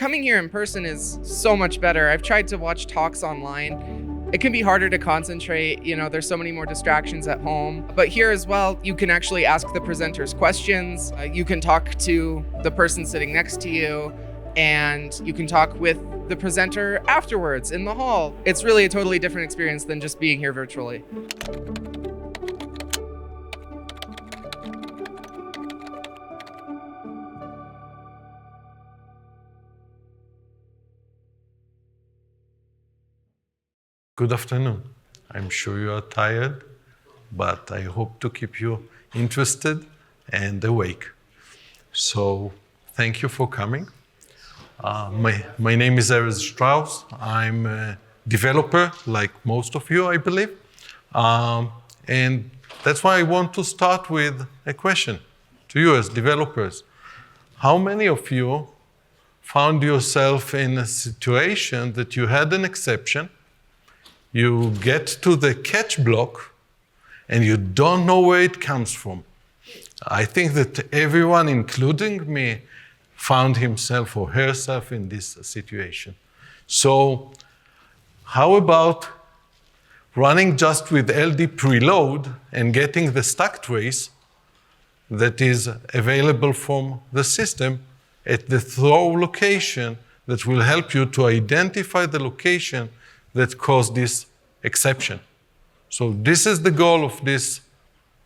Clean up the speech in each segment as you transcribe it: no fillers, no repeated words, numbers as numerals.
Coming here in person is so much better. I've tried to watch talks online. It can be harder to concentrate, there's so many more distractions at home. But here as well, you can actually ask the presenters questions. You can talk to the person sitting next to you, and you can talk with the presenter afterwards in the hall. It's really a totally different experience than just being here virtually. Good afternoon. I'm sure you are tired, but I hope to keep you interested and awake. So thank you for coming. My name is Erez Strauss. I'm a developer, like most of you, I believe. And that's why I want to start with a question to you as developers. How many of you found yourself in a situation that you had an exception, you get to the catch block, and you don't know where it comes from? I think that everyone, including me, found himself or herself in this situation. So how about running just with LD preload and getting the stack trace that is available from the system at the throw location that will help you to identify the location that caused this exception. So this is the goal of this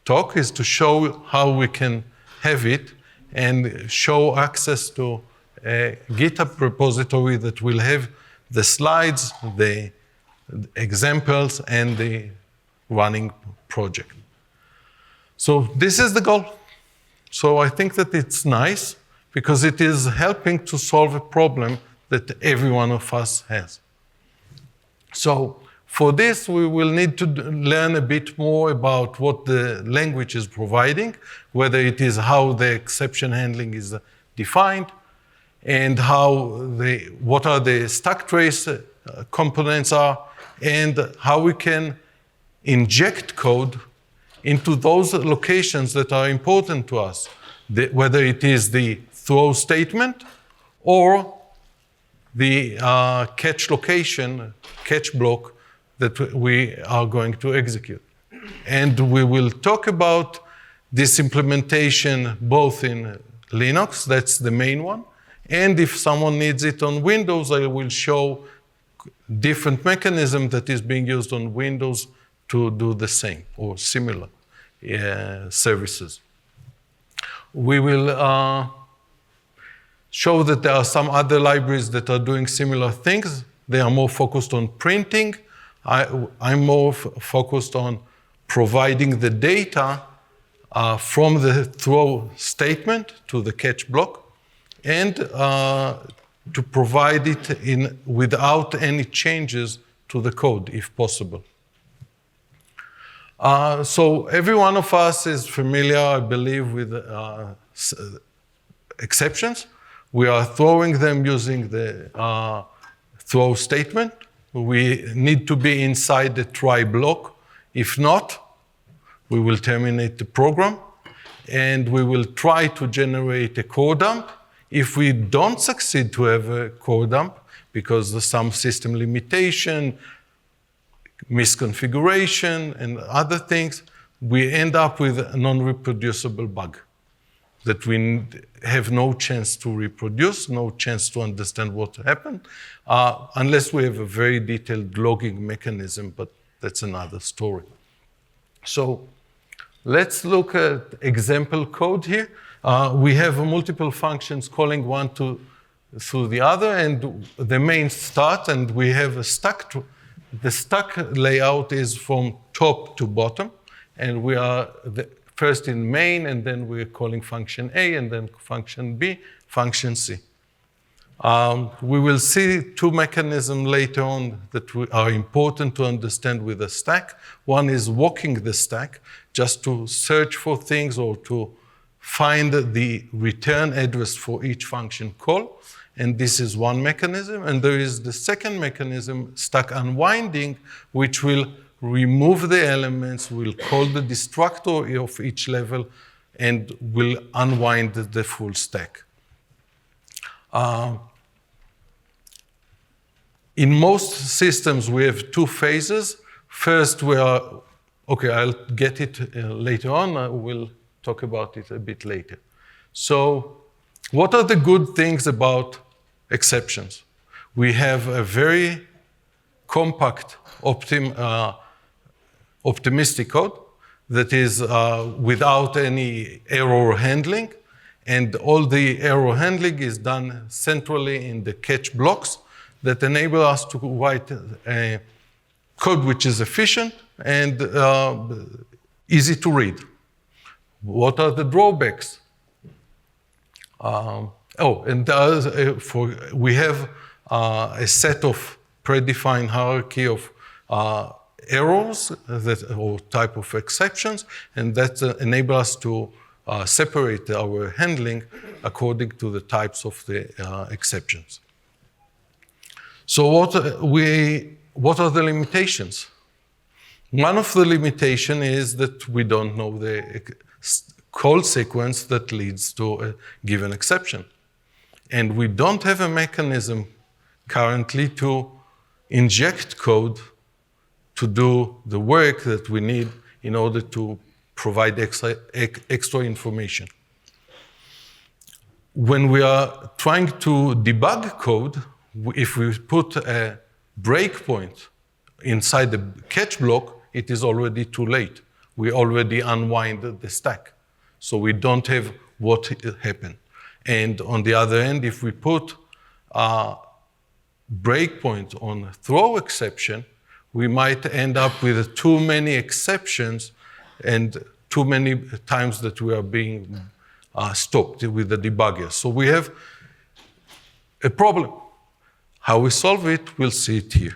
talk, is to show how we can have it and show access to a GitHub repository that will have the slides, the examples, and the running project. So this is the goal. So I think that it's nice because it is helping to solve a problem that every one of us has. So for this, we will need to learn a bit more about what the language is providing, whether it is how the exception handling is defined, and what are the stack trace components are, and how we can inject code into those locations that are important to us, whether it is the throw statement or the catch location, catch block that we are going to execute. And we will talk about this implementation both in Linux, that's the main one, and if someone needs it on Windows, I will show different mechanism that is being used on Windows to do the same or similar services. We will show that there are some other libraries that are doing similar things. They are more focused on printing. I'm more focused on providing the data from the throw statement to the catch block, and to provide it without any changes to the code, if possible. So every one of us is familiar, I believe, with exceptions. We are throwing them using the throw statement. We need to be inside the try block. If not, we will terminate the program, and we will try to generate a core dump. If we don't succeed to have a core dump, because of some system limitation, misconfiguration, and other things, we end up with a non-reproducible bug that we have no chance to reproduce, no chance to understand what happened, unless we have a very detailed logging mechanism, but that's another story. So let's look at example code here. We have multiple functions calling one through the other, and the main start, and we have a stack. The stack layout is from top to bottom, and we are first in main, and then we're calling function A, and then function B, function C. We will see two mechanisms later on that are important to understand with a stack. One is walking the stack, just to search for things or to find the return address for each function call. And this is one mechanism. And there is the second mechanism, stack unwinding, which will remove the elements, will call the destructor of each level, and will unwind the full stack. in most systems, we have two phases. First, okay, I'll get it later on. We'll talk about it a bit later. So what are the good things about exceptions? We have a very compact optimistic code that is without any error handling, and all the error handling is done centrally in the catch blocks that enable us to write a code which is efficient and easy to read. What are the drawbacks? We have a set of predefined hierarchy of errors or type of exceptions, and that enable us to separate our handling according to the types of the exceptions. So what are the limitations? One of the limitations is that we don't know the call sequence that leads to a given exception. And we don't have a mechanism currently to inject code to do the work that we need in order to provide extra information. When we are trying to debug code, if we put a breakpoint inside the catch block, it is already too late. We already unwind the stack. So we don't have what happened. And on the other end, if we put a breakpoint on throw exception, we might end up with too many exceptions and too many times that we are being stopped with the debugger. So we have a problem. How we solve it, we'll see it here.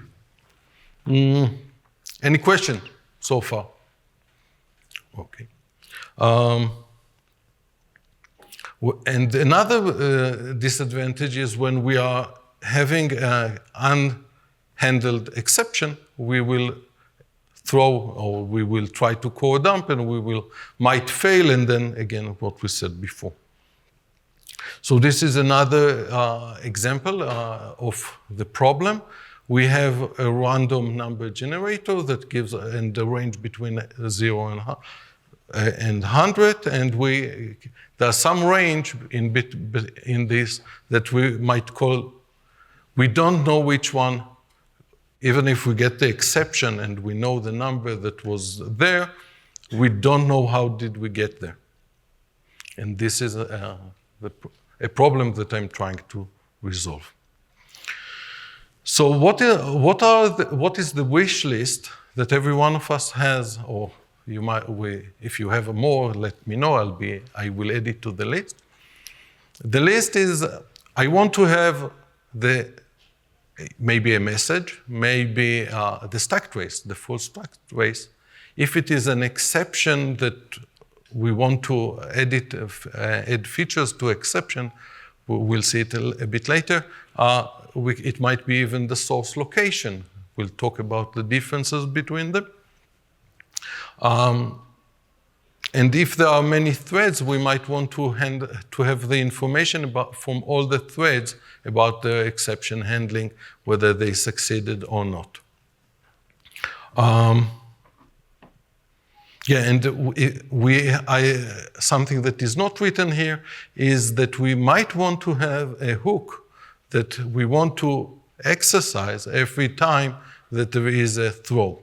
Any question so far? Okay. And another disadvantage is when we are having an unhandled exception, we will throw or we will try to core dump and we might fail, and then again what we said before. So this is another example of the problem. We have a random number generator that gives in the range between 0 and 100, and there's some range in this that we might call, we don't know which one, even if we get the exception and we know the number that was there, we don't know how did we get there. And this is a problem that I'm trying to resolve. So what is the wish list that every one of us has, or if you have more, let me know. I will add it to the list. The list is, I want to have maybe a message, maybe the stack trace, the full stack trace. If it is an exception that we want to add features to exception, we'll see it a bit later. It might be even the source location. We'll talk about the differences between them. And if there are many threads, we might want to have the information from all the threads about the exception handling, whether they succeeded or not. Something that is not written here is that we might want to have a hook that we want to exercise every time that there is a throw.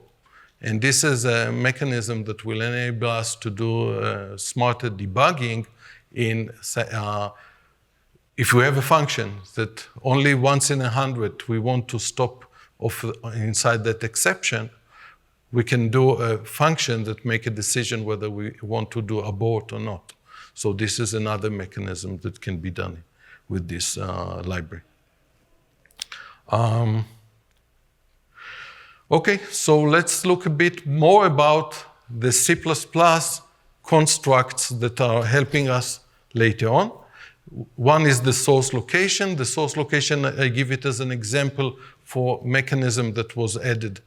And this is a mechanism that will enable us to do smarter debugging if we have a function that only once in 100 we want to stop inside that exception, we can do a function that make a decision whether we want to do abort or not. So this is another mechanism that can be done with this library. Okay, so let's look a bit more about the C++ constructs that are helping us later on. One is the source location. The source location, I give it as an example for mechanism that was added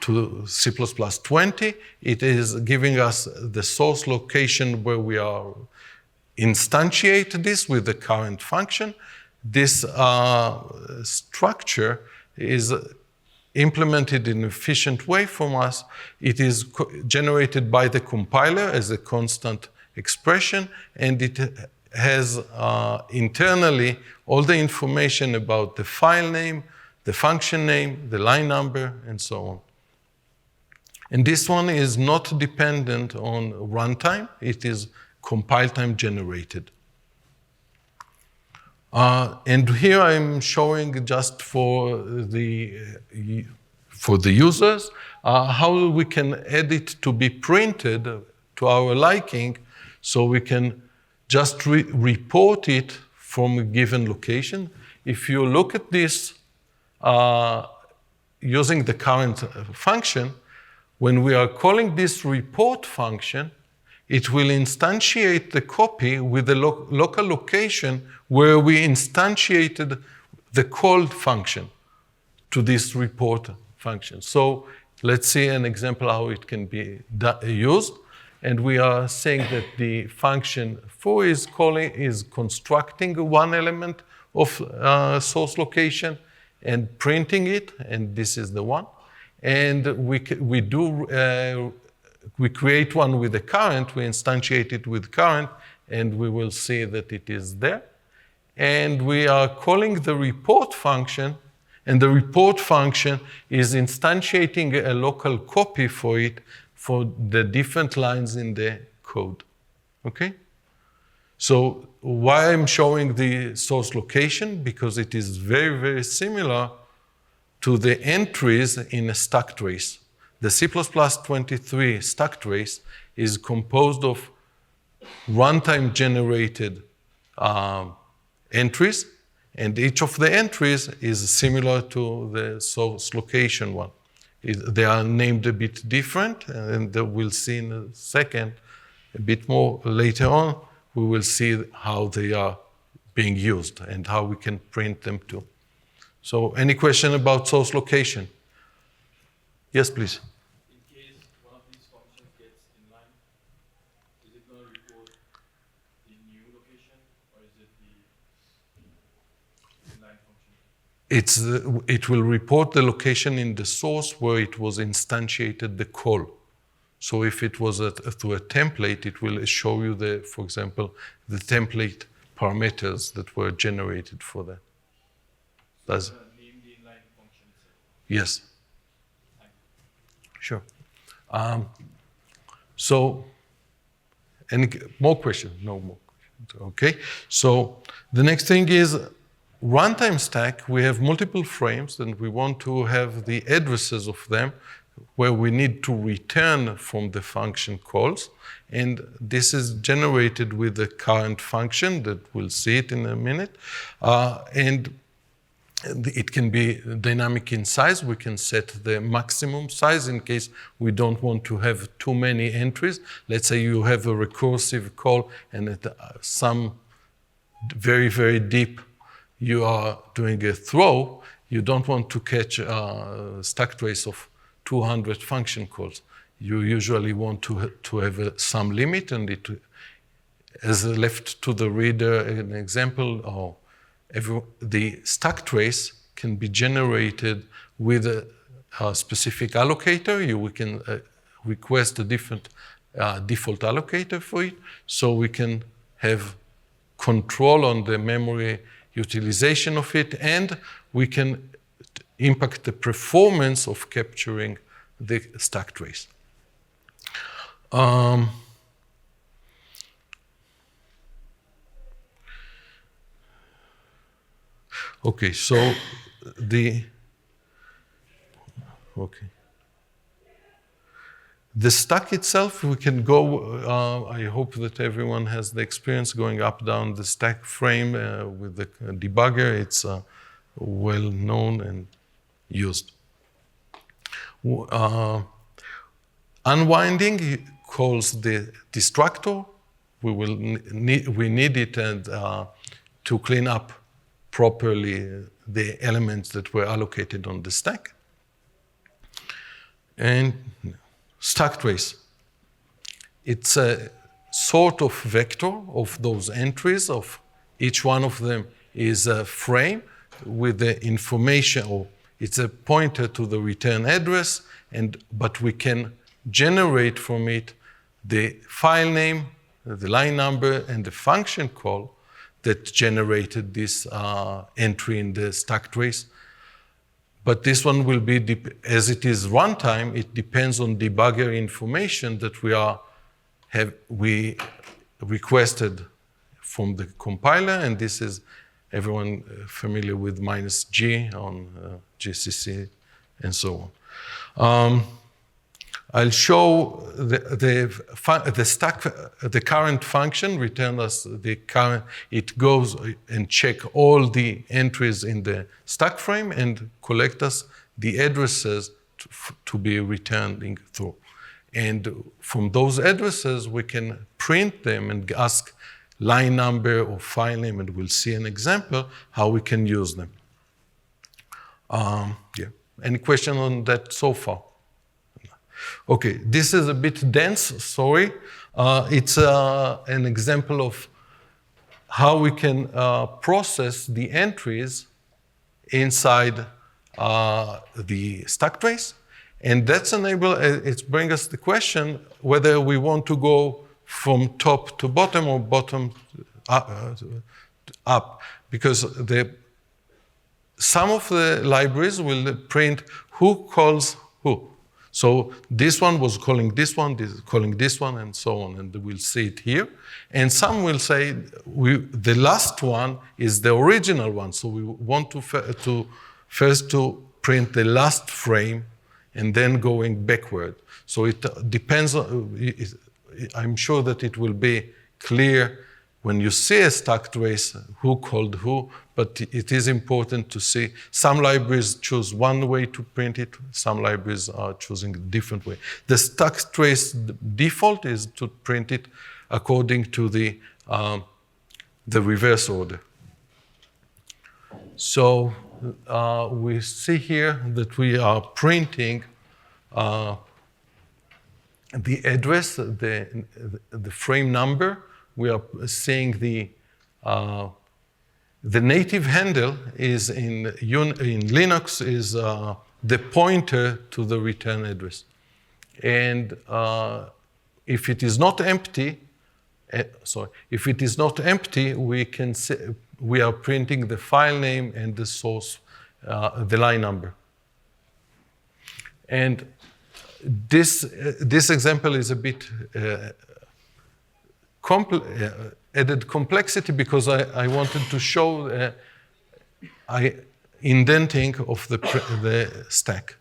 to C++ 20. It is giving us the source location where we are instantiate this with the current function. This structure is implemented in an efficient way from us. It is generated by the compiler as a constant expression, and it has internally all the information about the file name, the function name, the line number, and so on. And this one is not dependent on runtime. It is compile time generated. And here I'm showing just for the users how we can add it to be printed to our liking, so we can just report it from a given location. If you look at this using the current function, when we are calling this report function, it will instantiate the copy with the local location where we instantiated the called function to this report function. So let's see an example how it can be used. And we are saying that the function foo is constructing one element of source location and printing it, and this is the one. And we create one with the current, we instantiate it with current, and we will see that it is there. And we are calling the report function, and the report function is instantiating a local copy for it for the different lines in the code. Okay? So why I'm showing the source location? Because it is very, very similar to the entries in a stack trace. The C++23 stack trace is composed of runtime generated entries, and each of the entries is similar to the source location one. They are named a bit different, and we'll see in a second, a bit more later on, we will see how they are being used and how we can print them too. So any question about source location? Yes, please. In case one of these functions gets inline, is it going to report the new location, or is it the inline function? It will report the location in the source where it was instantiated the call. So if it was through a template, it will show you for example, the template parameters that were generated for that. Does name the inline function itself? Yes. Sure. So, any more questions? No more questions. Okay. So the next thing is runtime stack. We have multiple frames, and we want to have the addresses of them where we need to return from the function calls. And this is generated with the current function that we'll see it in a minute. And it can be dynamic in size. We can set the maximum size in case we don't want to have too many entries. Let's say you have a recursive call, and at some very, very deep you are doing a throw. You don't want to catch a stack trace of 200 function calls. You usually want to have some limit, and it as left to the reader an example. The stack trace can be generated with a specific allocator. We can request a different default allocator for it, so we can have control on the memory utilization of it, and we can impact the performance of capturing the stack trace. Okay, so the stack itself, we can go, I hope that everyone has the experience going up, down the stack frame with the debugger. It's well known and used. Unwinding calls the destructor. We need it to clean up properly the elements that were allocated on the stack. And stack trace. It's a sort of vector of those entries. Of each one of them is a frame with the information, or it's a pointer to the return address, but we can generate from it the file name, the line number, and the function call that generated this entry in the stack trace. But this one will be, as it is runtime, it depends on debugger information that we requested from the compiler, and this is everyone familiar with -G on GCC and so on. I'll show the current function, return us the current, it goes and check all the entries in the stack frame and collect us the addresses to be returning through. And from those addresses, we can print them and ask line number or file name, and we'll see an example how we can use them. Yeah. Any question on that so far? Okay, this is a bit dense, sorry. It's an example of how we can process the entries inside the stack trace. And that's it brings us the question whether we want to go from top to bottom or bottom up. Because some of the libraries will print who calls who. So this one was calling this one, this is calling this one, and so on, and we'll see it here. And some will say the last one is the original one, so we want to first to print the last frame and then going backward. So it depends on, I'm sure that it will be clear when you see a stack trace who called who, but it is important to see some libraries choose one way to print it, some libraries are choosing a different way. The stack trace default is to print it according to the reverse order. So we see here that we are printing the address, the frame number. We are seeing the native handle is in Linux is the pointer to the return address. And if it is not empty, we can say we are printing the file name and the source, the line number. And this example is a bit added complexity because I wanted to show indenting of the stack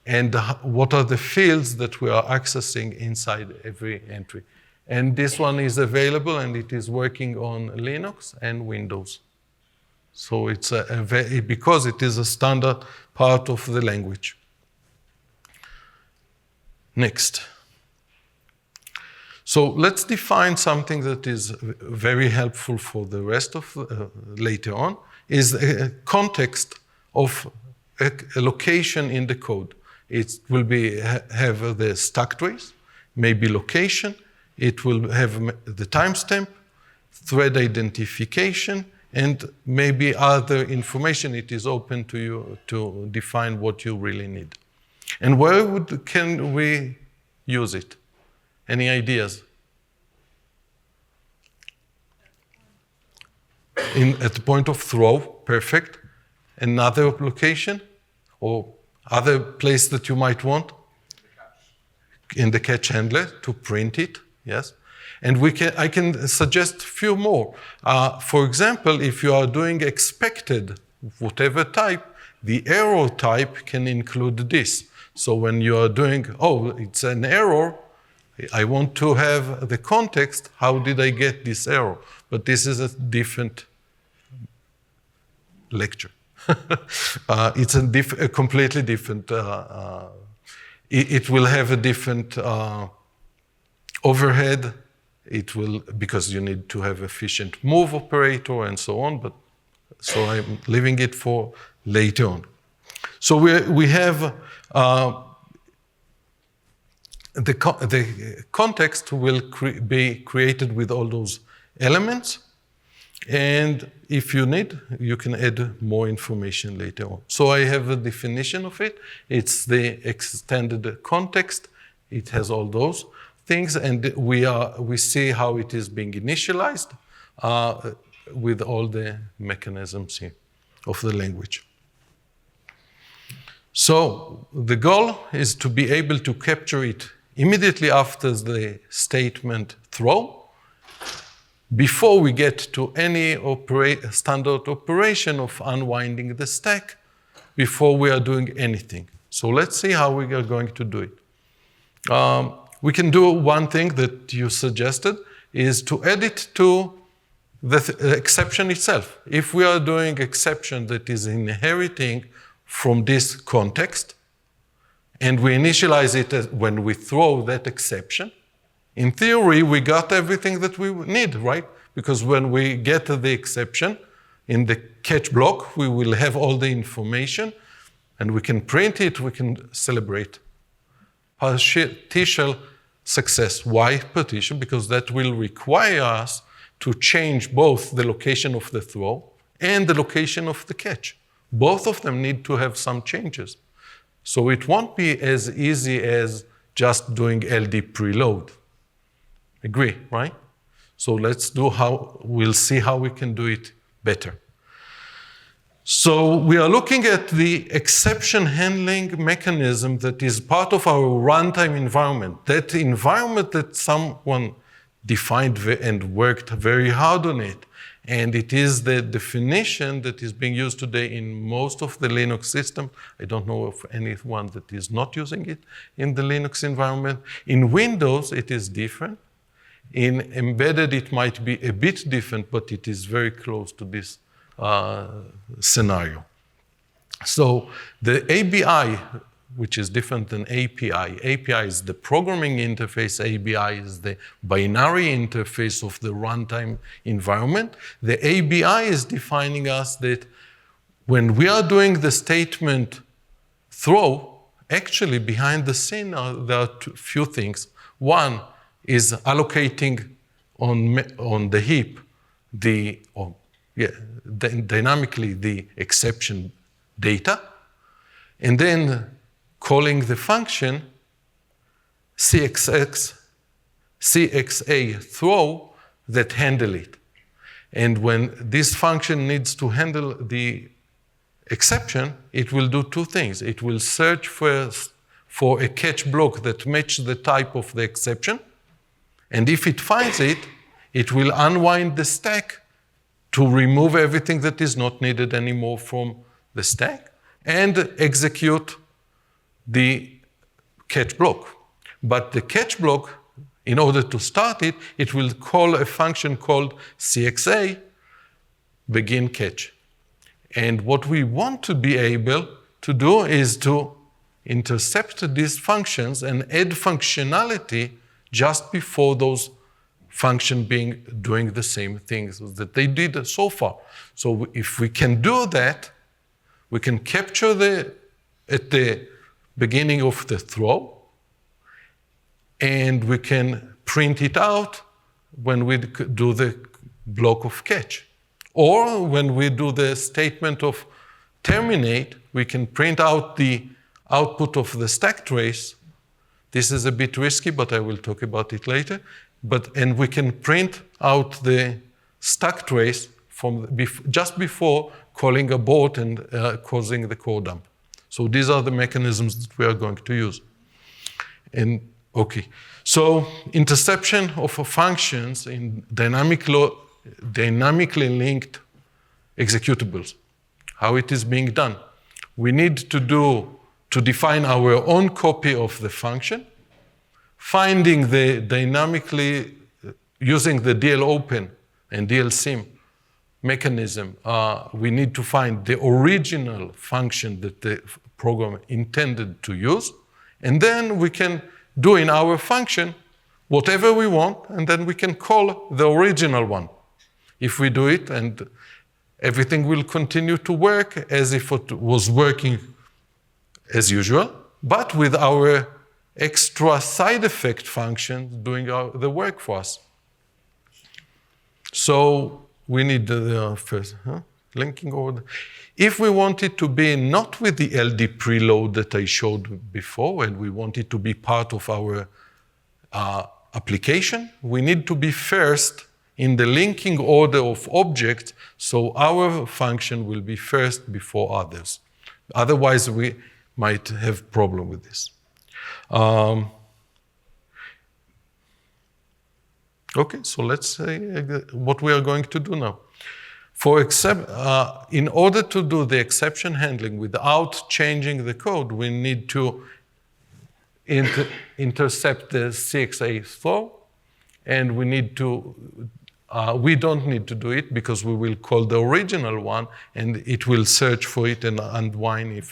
and what are the fields that we are accessing inside every entry. And this one is available and it is working on Linux and Windows. So it's because it is a standard part of the language. Next. So let's define something that is very helpful for the rest of later on, is a context of a location in the code. It will have the stack trace, maybe location, it will have the timestamp, thread identification, and maybe other information. It is open to you to define what you really need. And where can we use it? Any ideas? At the point of throw, perfect. Another location or other place that you might want? In the catch handler to print it, yes. And I can suggest a few more. For example, if you are doing expected, whatever type, the error type can include this. So when you are doing, oh, it's an error, I want to have the context, how did I get this error? But this is a different lecture. It's a completely different, it will have a different overhead. It will, because you need to have efficient move operator and so on, so I'm leaving it for later on. So we have the context will be created with all those elements. And if you need, you can add more information later on. So I have a definition of it. It's the extended context. It has all those things, and we see how it is being initialized with all the mechanisms here of the language. So the goal is to be able to capture it immediately after the statement throw, before we get to any standard operation of unwinding the stack, before we are doing anything. So let's see how we are going to do it. We can do one thing that you suggested, is to add it to the exception itself. If we are doing exception that is inheriting from this context, and we initialize it when we throw that exception, in theory, we got everything that we need, right? Because when we get the exception in the catch block, we will have all the information, and we can print it, we can celebrate partial success. Why partial? Because that will require us to change both the location of the throw and the location of the catch. Both of them need to have some changes. So it won't be as easy as just doing LD preload. Agree, right? So we'll see how we can do it better. So we are looking at the exception handling mechanism that is part of our runtime environment. That environment that someone defined and worked very hard on it. And it is the definition that is being used today in most of the Linux system. I don't know of anyone that is not using it in the Linux environment. In Windows, it is different. In embedded, it might be a bit different, but it is very close to this scenario. So the ABI, which is different than API. API is the programming interface. ABI is the binary interface of the runtime environment. The ABI is defining us that when we are doing the statement throw, actually behind the scene there are a few things. One is allocating on the heap dynamically the exception data, and then calling the function CXA throw that handle it. And when this function needs to handle the exception, it will do two things. It will search first for a catch block that matches the type of the exception. And if it finds it, it will unwind the stack to remove everything that is not needed anymore from the stack and execute the catch block. But the catch block, in order to start it, it will call a function called CXA begin catch. And what we want to be able to do is to intercept these functions and add functionality just before those functions doing the same things that they did so far. So if we can do that, we can capture at the beginning of the throw, and we can print it out when we do the block of catch. Or when we do the statement of terminate, we can print out the output of the stack trace. This is a bit risky, but I will talk about it later. And we can print out the stack trace just before calling abort and causing the core dump. So these are the mechanisms that we are going to use. So interception of functions in dynamically linked executables. How it is being done. We need to define our own copy of the function, finding the dynamically, using the DLOpen and DLSim mechanism, we need to find the original function that the program intended to use, and then we can do in our function whatever we want, and then we can call the original one. If we do it, and everything will continue to work as if it was working as usual, but with our extra side effect functions doing the work for us. So we need the first linking order. If we want it to be not with the LD preload that I showed before, and we want it to be part of our application, we need to be first in the linking order of objects, so our function will be first before others. Otherwise, we might have problem with this. Okay, so let's say what we are going to do now. In order to do the exception handling without changing the code, we need to intercept the CXA throw, and we need to, we don't need to do it because we will call the original one, and it will search for it and unwind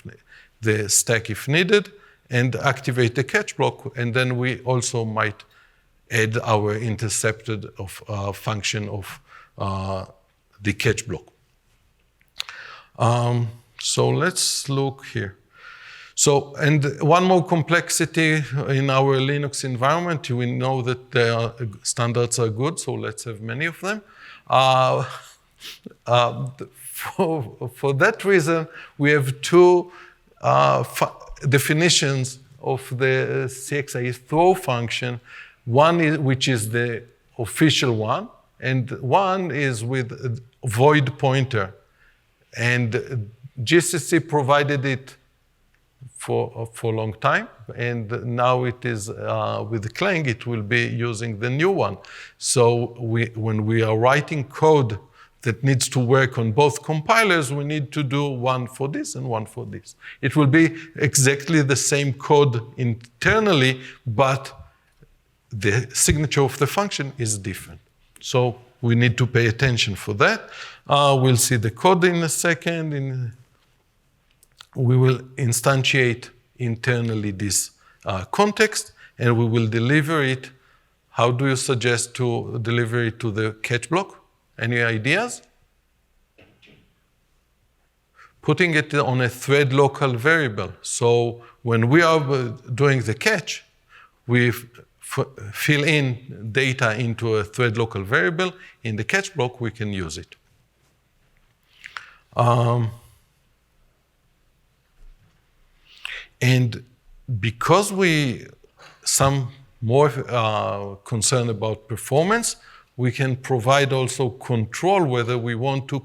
the stack if needed, and activate the catch block, and then we also might add our intercepted function of the catch block. So let's look here. So, and one more complexity in our Linux environment, we know that the standards are good, so let's have many of them. For that reason, we have two definitions of the CXA throw function. One is, which is the official one, and one is with a void pointer. And GCC provided it for a long time, and now it is with Clang, it will be using the new one. So when we are writing code that needs to work on both compilers, we need to do one for this and one for this. It will be exactly the same code internally, but the signature of the function is different. So we need to pay attention for that. We'll see the code in a second. We will instantiate internally this context, and we will deliver it. How do you suggest to deliver it to the catch block? Any ideas? Putting it on a thread local variable. So when we are doing the catch, we fill in data into a thread local variable. In the catch block, we can use it. And because some more concern about performance, we can provide also control whether we want to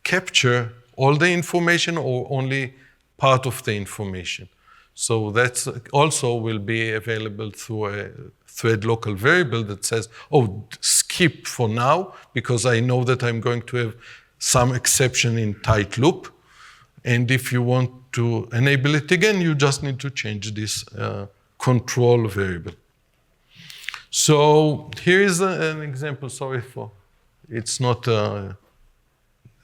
capture all the information or only part of the information. So that's also will be available through a thread local variable that says, oh, skip for now, because I know that I'm going to have some exception in tight loop. And if you want to enable it again, you just need to change this control variable. So here is an example. Sorry for, it's not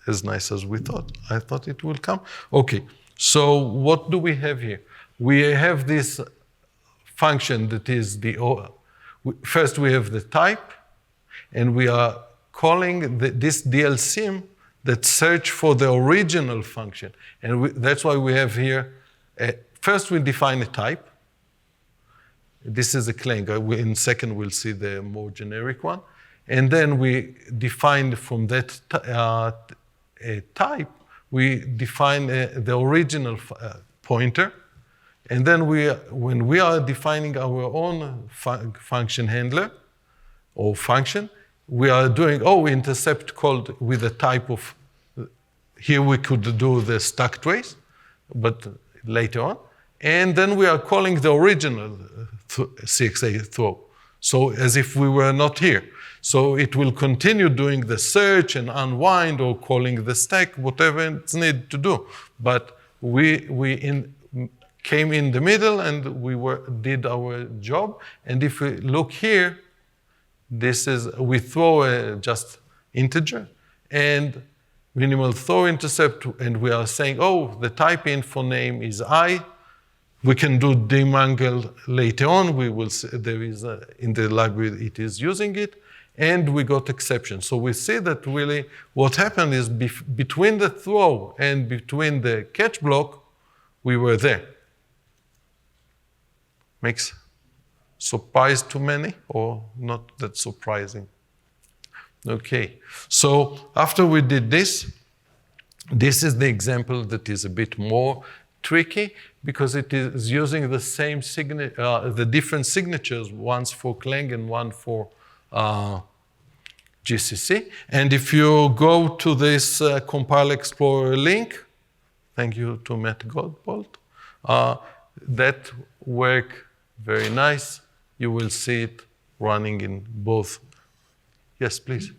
as nice as we thought. I thought it will come. Okay, so what do we have here? We have this function that is first we have the type, and we are calling this DLSim that search for the original function. And that's why we have here, first we define a type. This is a Clang. In a second, we'll see the more generic one. And then we define from that type, we define the original pointer. And then when we are defining our own function handler or function, we are doing, intercept called with a type of, here we could do the stacktrace, but later on. And then we are calling the original CXA throw. So as if we were not here. So it will continue doing the search and unwind or calling the stack, whatever it's needed to do. But we came in the middle and did our job. And if we look here, we throw just integer and minimal throw intercept, and we are saying, the type info name is I. We can do demangle later on. We will see there is in the library it is using it, and we got exception. So we see that really what happened is between the throw and between the catch block, we were there. Makes surprise to many, or not that surprising? Okay, so after we did this, this is the example that is a bit more tricky because it is using the same the different signatures, one for Clang and one for GCC. And if you go to this Compile Explorer link, thank you to Matt Godbolt, that work very nice. You will see it running in both. Yes, please.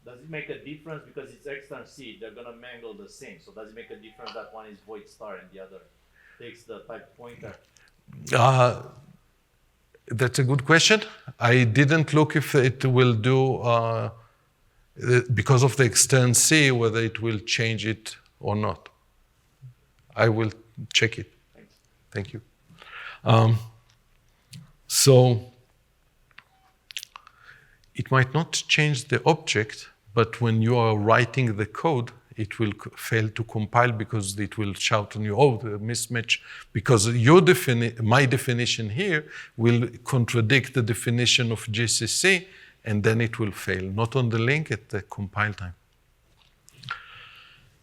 Does it make a difference because it's external C? They're gonna mangle the same. So does it make a difference that one is void star and the other takes the type pointer? That's a good question. I didn't look if it will do because of the external C whether it will change it or not. I will check it. Thanks. Thank you. So it might not change the object, but when you are writing the code, it will fail to compile because it will shout on you, oh, the mismatch, because my definition here will contradict the definition of GCC, and then it will fail, not on the link, at the compile time.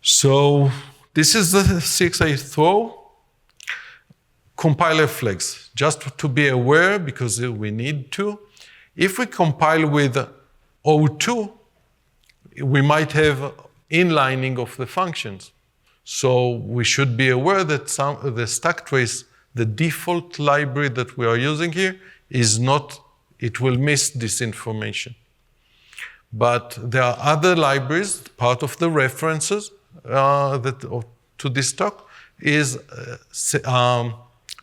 So this is the 6 I throw. Compiler flags, just to be aware, because we need to. If we compile with O2, we might have inlining of the functions. So we should be aware that the stacktrace, the default library that we are using here, is not, it will miss this information. But there are other libraries, part of the references to this talk is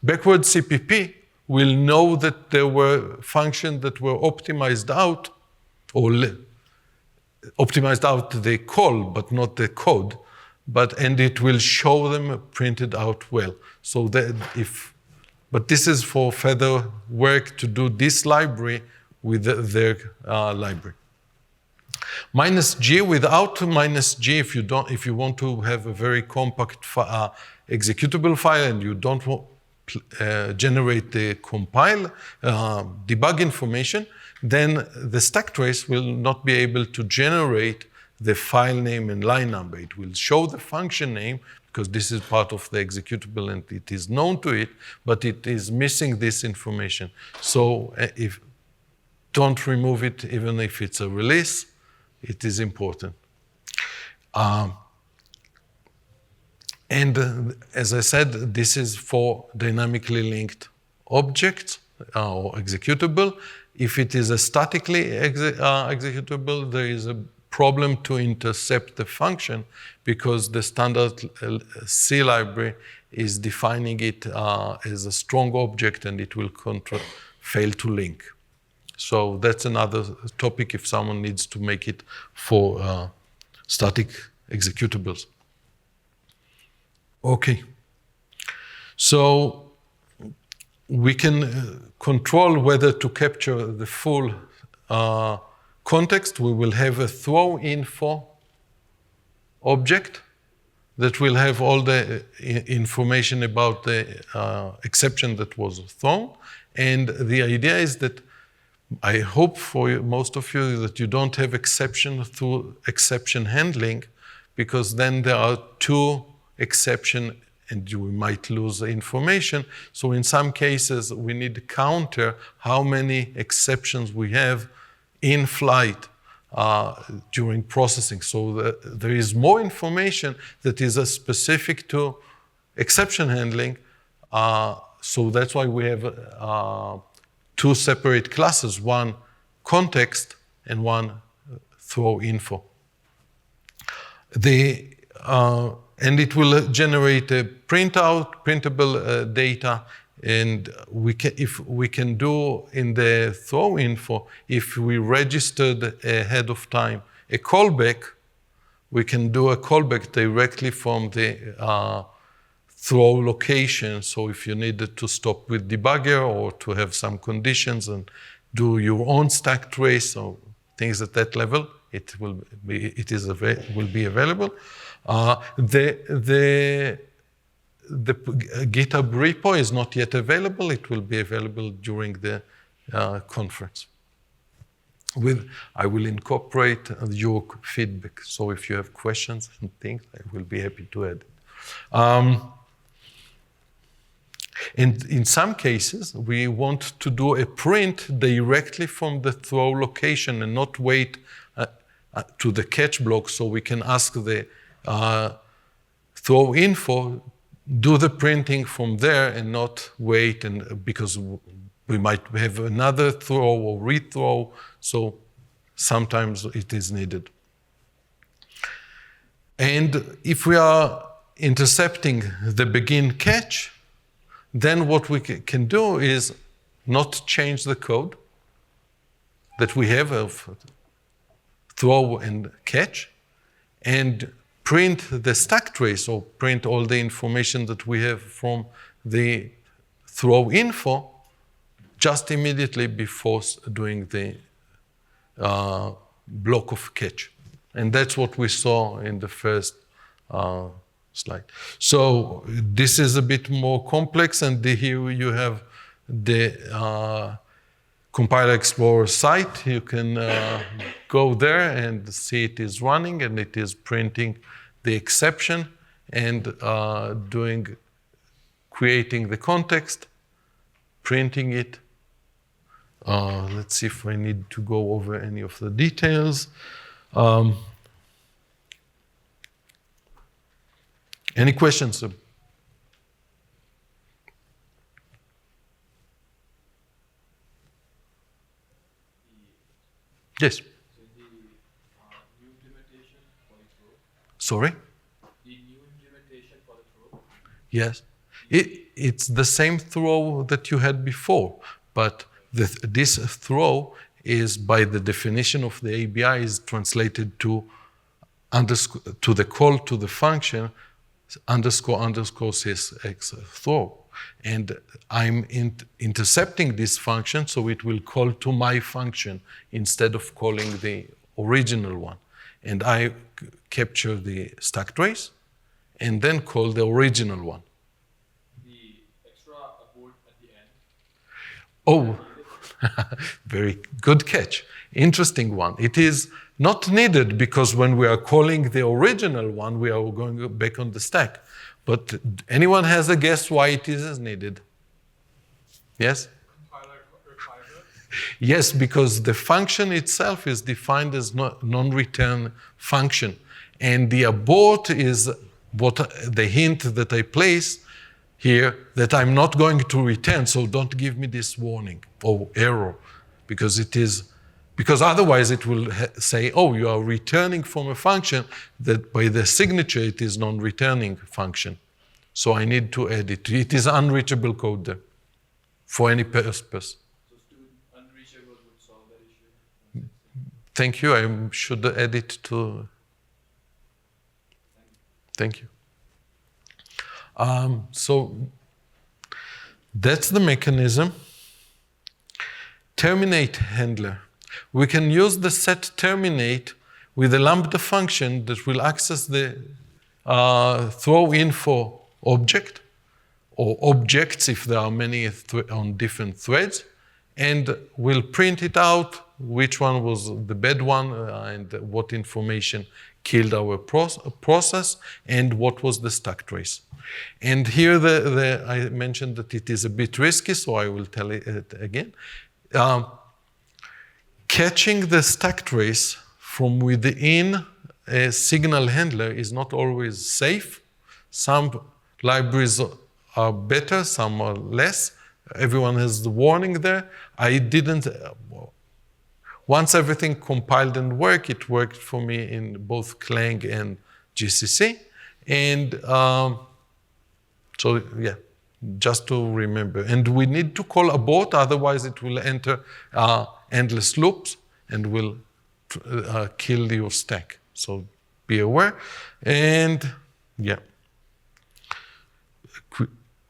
backward CPP will know that there were functions that were optimized out, or optimized out the call, but not the code. And it will show them printed out well. So that but this is for further work to do this library with their library. -G, without -G, if you want to have a very compact executable file and you don't generate the compile debug information, then the stacktrace will not be able to generate the file name and line number. It will show the function name because this is part of the executable and it is known to it, but it is missing this information. So don't remove it even if it's a release. It is important. As I said, this is for dynamically linked objects or executable. If it is a statically executable, there is a problem to intercept the function because the standard C library is defining it as a strong object and it will fail to link. So that's another topic if someone needs to make it for static executables. Okay. So we can control whether to capture the full context. We will have a throw info object that will have all the information about the exception that was thrown. And the idea is that I hope for most of you that you don't have exception through exception handling, because then there are two exceptions and you might lose the information. So in some cases, we need to counter how many exceptions we have in flight during processing. So there is more information that is specific to exception handling. So that's why we have two separate classes, one context and one throw info. And it will generate a printout, printable data. And if we can do in the throw info, if we registered ahead of time a callback, we can do a callback directly from the throw location. So if you needed to stop with debugger or to have some conditions and do your own stack trace or things at that level, it will be available. The GitHub repo is not yet available. It will be available during the conference. I will incorporate your feedback. So if you have questions and things, I will be happy to add. And in some cases, we want to do a print directly from the throw location and not wait to the catch block, so we can ask the throw info, do the printing from there and not wait, and because we might have another throw or rethrow, so sometimes it is needed. And if we are intercepting the begin catch, then what we can do is not change the code that we have of throw and catch, and print the stack trace, or print all the information that we have from the throw info just immediately before doing the block of catch. And that's what we saw in the first slide. So this is a bit more complex, and here you have the Compiler Explorer site. You can go there and see it is running, and it is printing the exception and creating the context, printing it. Let's see if I need to go over any of the details. Any questions? Yes. So the new implementation for the throw. Sorry? The new implementation for the throw. Yes. It's the same throw that you had before, but this throw is, by the definition of the ABI, is translated to the call to the function __CSX throw. And I'm intercepting this function, so it will call to my function instead of calling the original one. And I capture the stack trace and then call the original one. The extra abort at the end. Oh, very good catch. Interesting one. It is not needed, because when we are calling the original one, we are going back on the stack. But anyone has a guess why it is needed? Yes? Compiler requirement. Yes, because the function itself is defined as non-return function. And the abort is what the hint that I place here, that I'm not going to return, so don't give me this warning or error, because otherwise it will say, oh, you are returning from a function that by the signature it is non-returning function. So I need to add it. It is unreachable code there for any purpose. So unreachable would solve that issue. Thank you. I should add it to. Thank you. So that's the mechanism. Terminate handler. We can use the set terminate with a lambda function that will access the throw info object, or objects if there are many on different threads, and will print it out which one was the bad one and what information killed our process and what was the stack trace. And here I mentioned that it is a bit risky, so I will tell it again. Catching the stack trace from within a signal handler is not always safe. Some libraries are better, some are less. Everyone has the warning there. I didn't. Once everything compiled and worked, it worked for me in both Clang and GCC. And so, yeah, just to remember. And we need to call abort, otherwise it will enter endless loops and will kill your stack. So be aware. And yeah.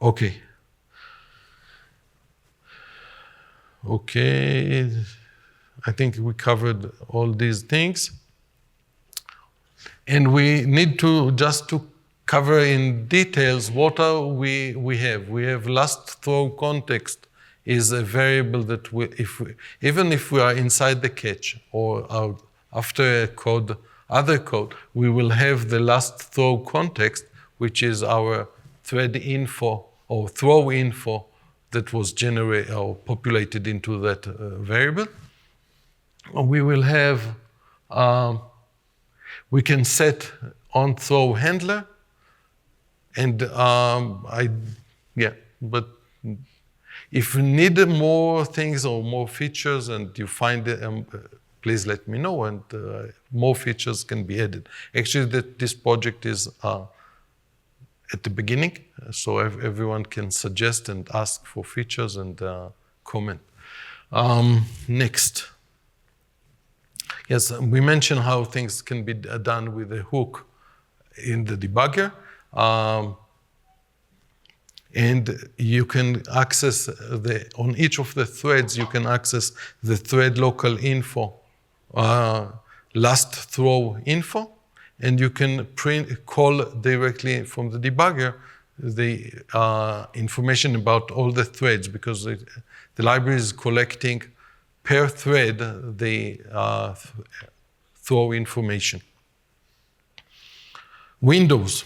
Okay. Okay. I think we covered all these things. And we need to just to cover in details what we have. We have last throw context is a variable that even if we are inside the catch or after a code, other code, we will have the last throw context, which is our thread info or throw info that was generated or populated into that variable. We will have, we can set on throw handler, and but if you need more things or more features and you find it, please let me know, and more features can be added. Actually, this project is at the beginning, so everyone can suggest and ask for features and comment. Next. Yes, we mentioned how things can be done with a hook in the debugger. And you can access on each of the threads, you can access the thread local info, last throw info, and you can call directly from the debugger the information about all the threads, because the library is collecting per thread the throw information. Windows.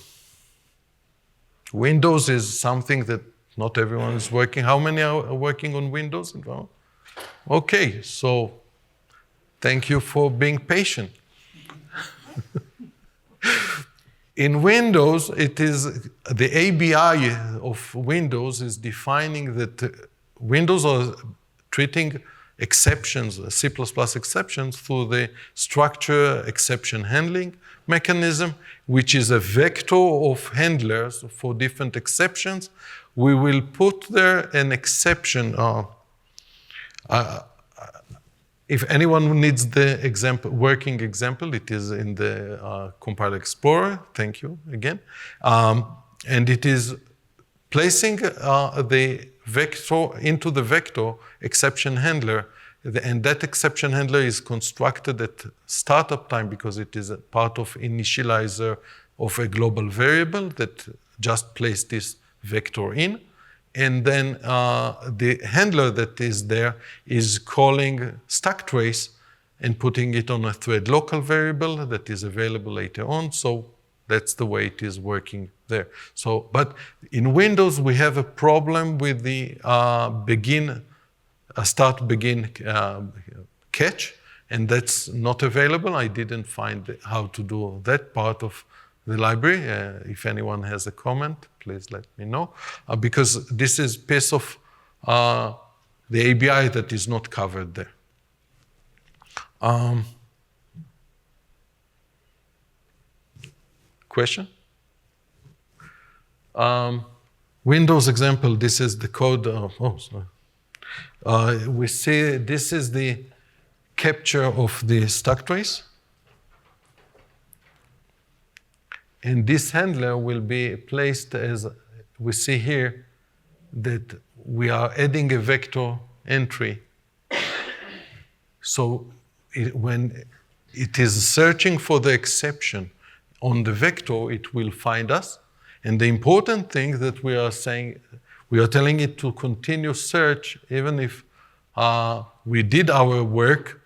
Windows is something that not everyone is working. How many are working on Windows? Okay, so thank you for being patient. In Windows, it is the ABI of Windows is defining that Windows are treating exceptions, C++ exceptions, through the structure exception handling mechanism, which is a vector of handlers for different exceptions. We will put there an exception. If anyone needs the working example, it is in the Compiler Explorer. Thank you again. And it is placing the vector into the vector exception handler. And that exception handler is constructed at startup time because it is a part of initializer of a global variable that just placed this vector in. And then the handler that is there is calling stacktrace and putting it on a thread local variable that is available later on. So that's the way it is working there. So, but in Windows, we have a problem with the start begin catch, and that's not available. I didn't find how to do that part of the library. If anyone has a comment, please let me know, because this is piece of the ABI that is not covered there. Question? Windows example, this is the code of, we see this is the capture of the stack trace. And this handler will be placed as we see here that we are adding a vector entry. So when it is searching for the exception on the vector, it will find us. And the important thing that we are saying, we are telling it to continue search even if we did our work.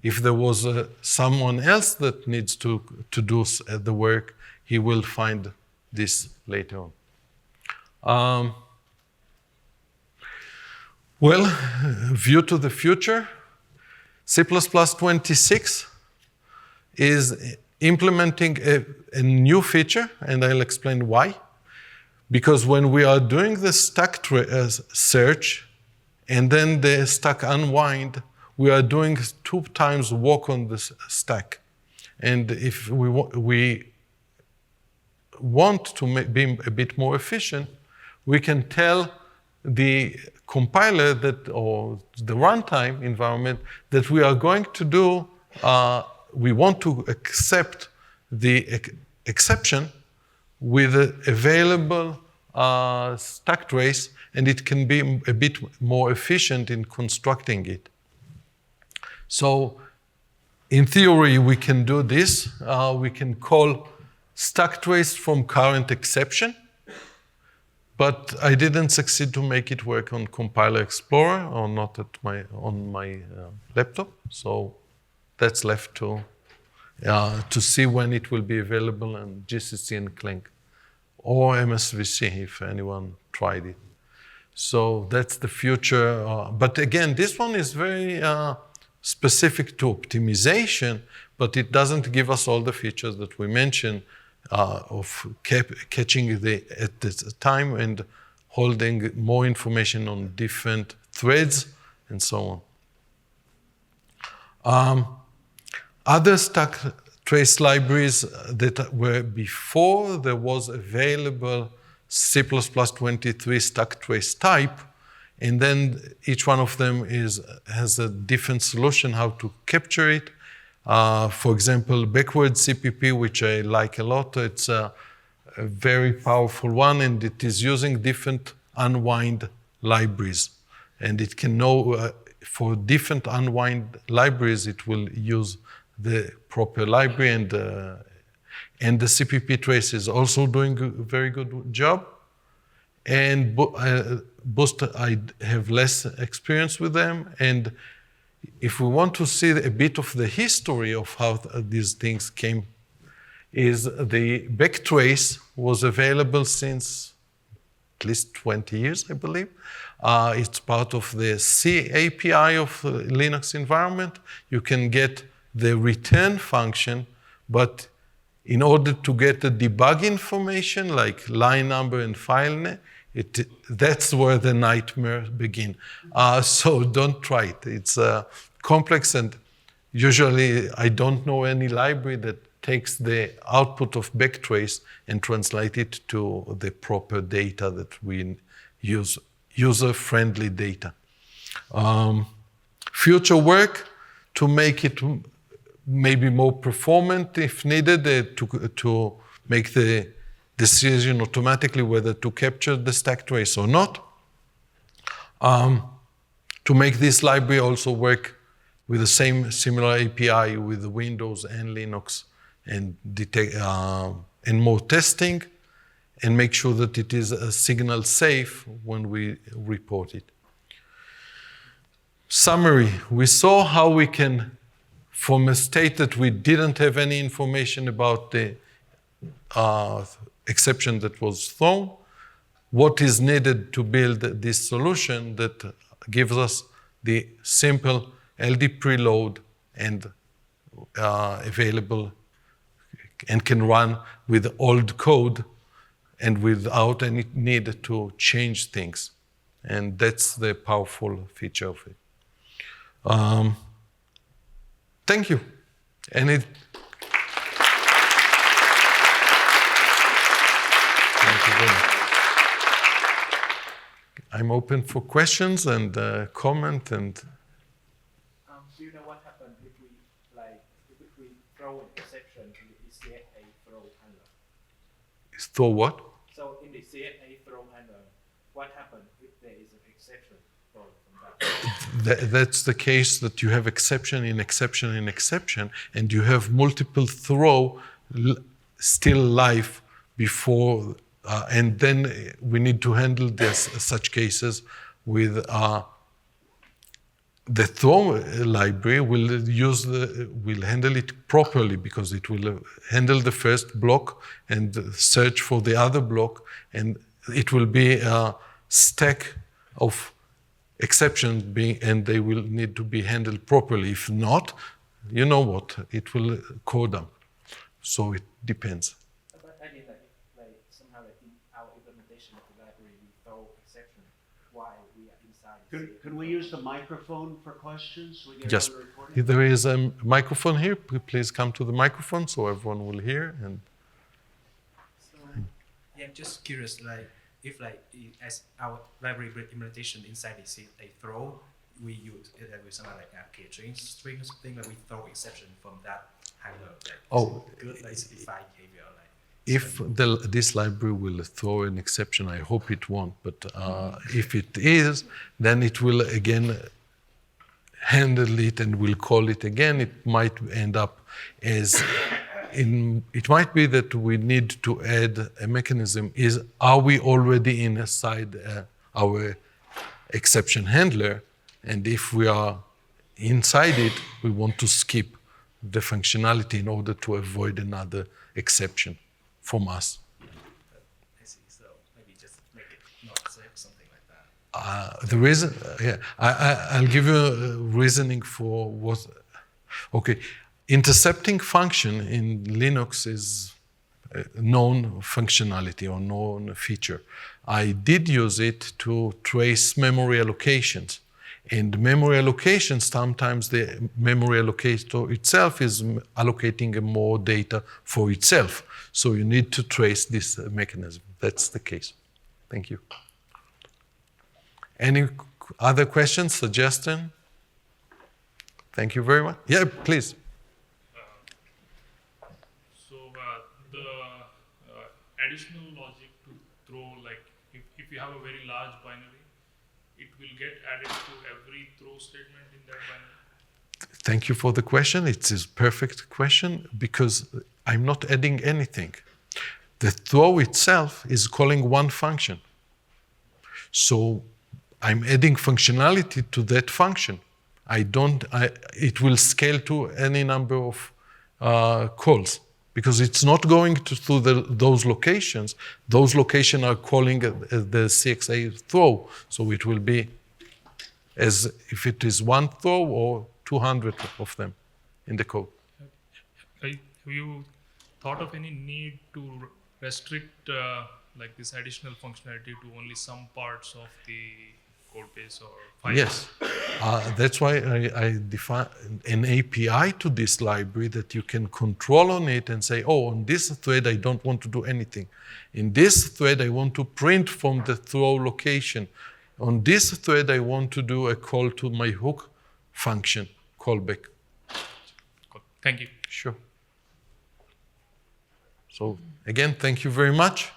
If there was someone else that needs to do the work, he will find this later on. Well, view to the future. C++ 26 is implementing a new feature, and I'll explain why. Because when we are doing the stack search and then the stack unwind, we are doing 2 times walk on the stack. And if we want to be a bit more efficient, we can tell the compiler that, or the runtime environment, that we are going to do, we want to accept the exception with available stack trace, and it can be a bit more efficient in constructing it. So in theory, we can do this. We can call stack trace from current exception. but I didn't succeed to make it work on Compiler Explorer or not on my laptop. So that's left to see when it will be available on GCC and Clang or MSVC if anyone tried it. So that's the future. But again, this one is very specific to optimization, but it doesn't give us all the features that we mentioned of catching at the time and holding more information on different threads and so on. Other stack trace libraries that were before there was available C++ 23 stack trace type, and then each one of them has a different solution how to capture it. For example, backward CPP, which I like a lot, it's a very powerful one, and it is using different unwind libraries. And it can know, for different unwind libraries, it will use the proper library, and the CPP trace is also doing a very good job. And Boost, I have less experience with them. And if we want to see a bit of the history of how these things came, is the backtrace was available since at least 20 years, I believe. It's part of the C API of the Linux environment. You can get the return function, but in order to get the debug information, like line number and file name, that's where the nightmare begins. So don't try it. It's complex, and usually I don't know any library that takes the output of backtrace and translate it to the proper data that we use, user-friendly data. Future work to make it maybe more performant if needed, to make the decision automatically whether to capture the stack trace or not. To make this library also work with the similar API with Windows and Linux, and more testing, and make sure that it is signal safe when we report it. Summary, we saw how we can, from a state that we didn't have any information about the exception that was thrown, what is needed to build this solution that gives us the simple LD preload and available and can run with old code and without any need to change things. And that's the powerful feature of it. Thank you. Thank you very much. I'm open for questions and comment and. Do you know what happened if we throw an exception in the CSA throw handler? Throw what? So in the CSA throw handler, what happened if there is an exception thrown from that? That's the case that you have exception in exception in exception, and you have multiple throw still live before, and then we need to handle such cases with the throw library will handle it properly, because it will handle the first block and search for the other block, and it will be a stack of exceptions and they will need to be handled properly. If not, you know what, it will core dump. So it depends. But I mean, somehow in our implementation of the library, we throw exception while we are inside. Could we use the microphone for questions? We get Yes, on the recording? there is a microphone here. Please come to the microphone so everyone will hear. And So, yeah, I'm just curious, if as our library implementation inside the a throw, we use it with something like string or something, we throw exception from that handler. Good, specified behavior. if this library will throw an exception, I hope it won't, but if it is, then it will again handle it and will call it again. It might end up as it might be that we need to add a mechanism. Are we already inside our exception handler? And if we are inside it, we want to skip the functionality in order to avoid another exception from us. I see. So maybe just make it not safe, something like that. The reason, I'll give you a reasoning for what. Okay, intercepting function in Linux is a known functionality or known feature. I did use it to trace memory allocations. And memory allocations, sometimes the memory allocator itself is allocating more data for itself. So you need to trace this mechanism. That's the case. Thank you. Any other questions, suggestions? Thank you very much. Yeah, please. So the additional logic to throw, like if you have a very large binary, it will get added to every throw statement in that binary? Thank you for the question. It's a perfect question because I'm not adding anything. The throw itself is calling one function. So I'm adding functionality to that function. It will scale to any number of calls because it's not going through those locations. Those locations are calling the CXA throw. So it will be as if it is one throw or 200 of them in the code. Have you thought of any need to restrict like this additional functionality to only some parts of the code base or file? Yes, that's why I define an API to this library that you can control on it and say, oh, on this thread, I don't want to do anything. In this thread, I want to print from the throw location. On this thread, I want to do a call to my hook function, callback. Cool. Thank you. Sure. So again, thank you very much.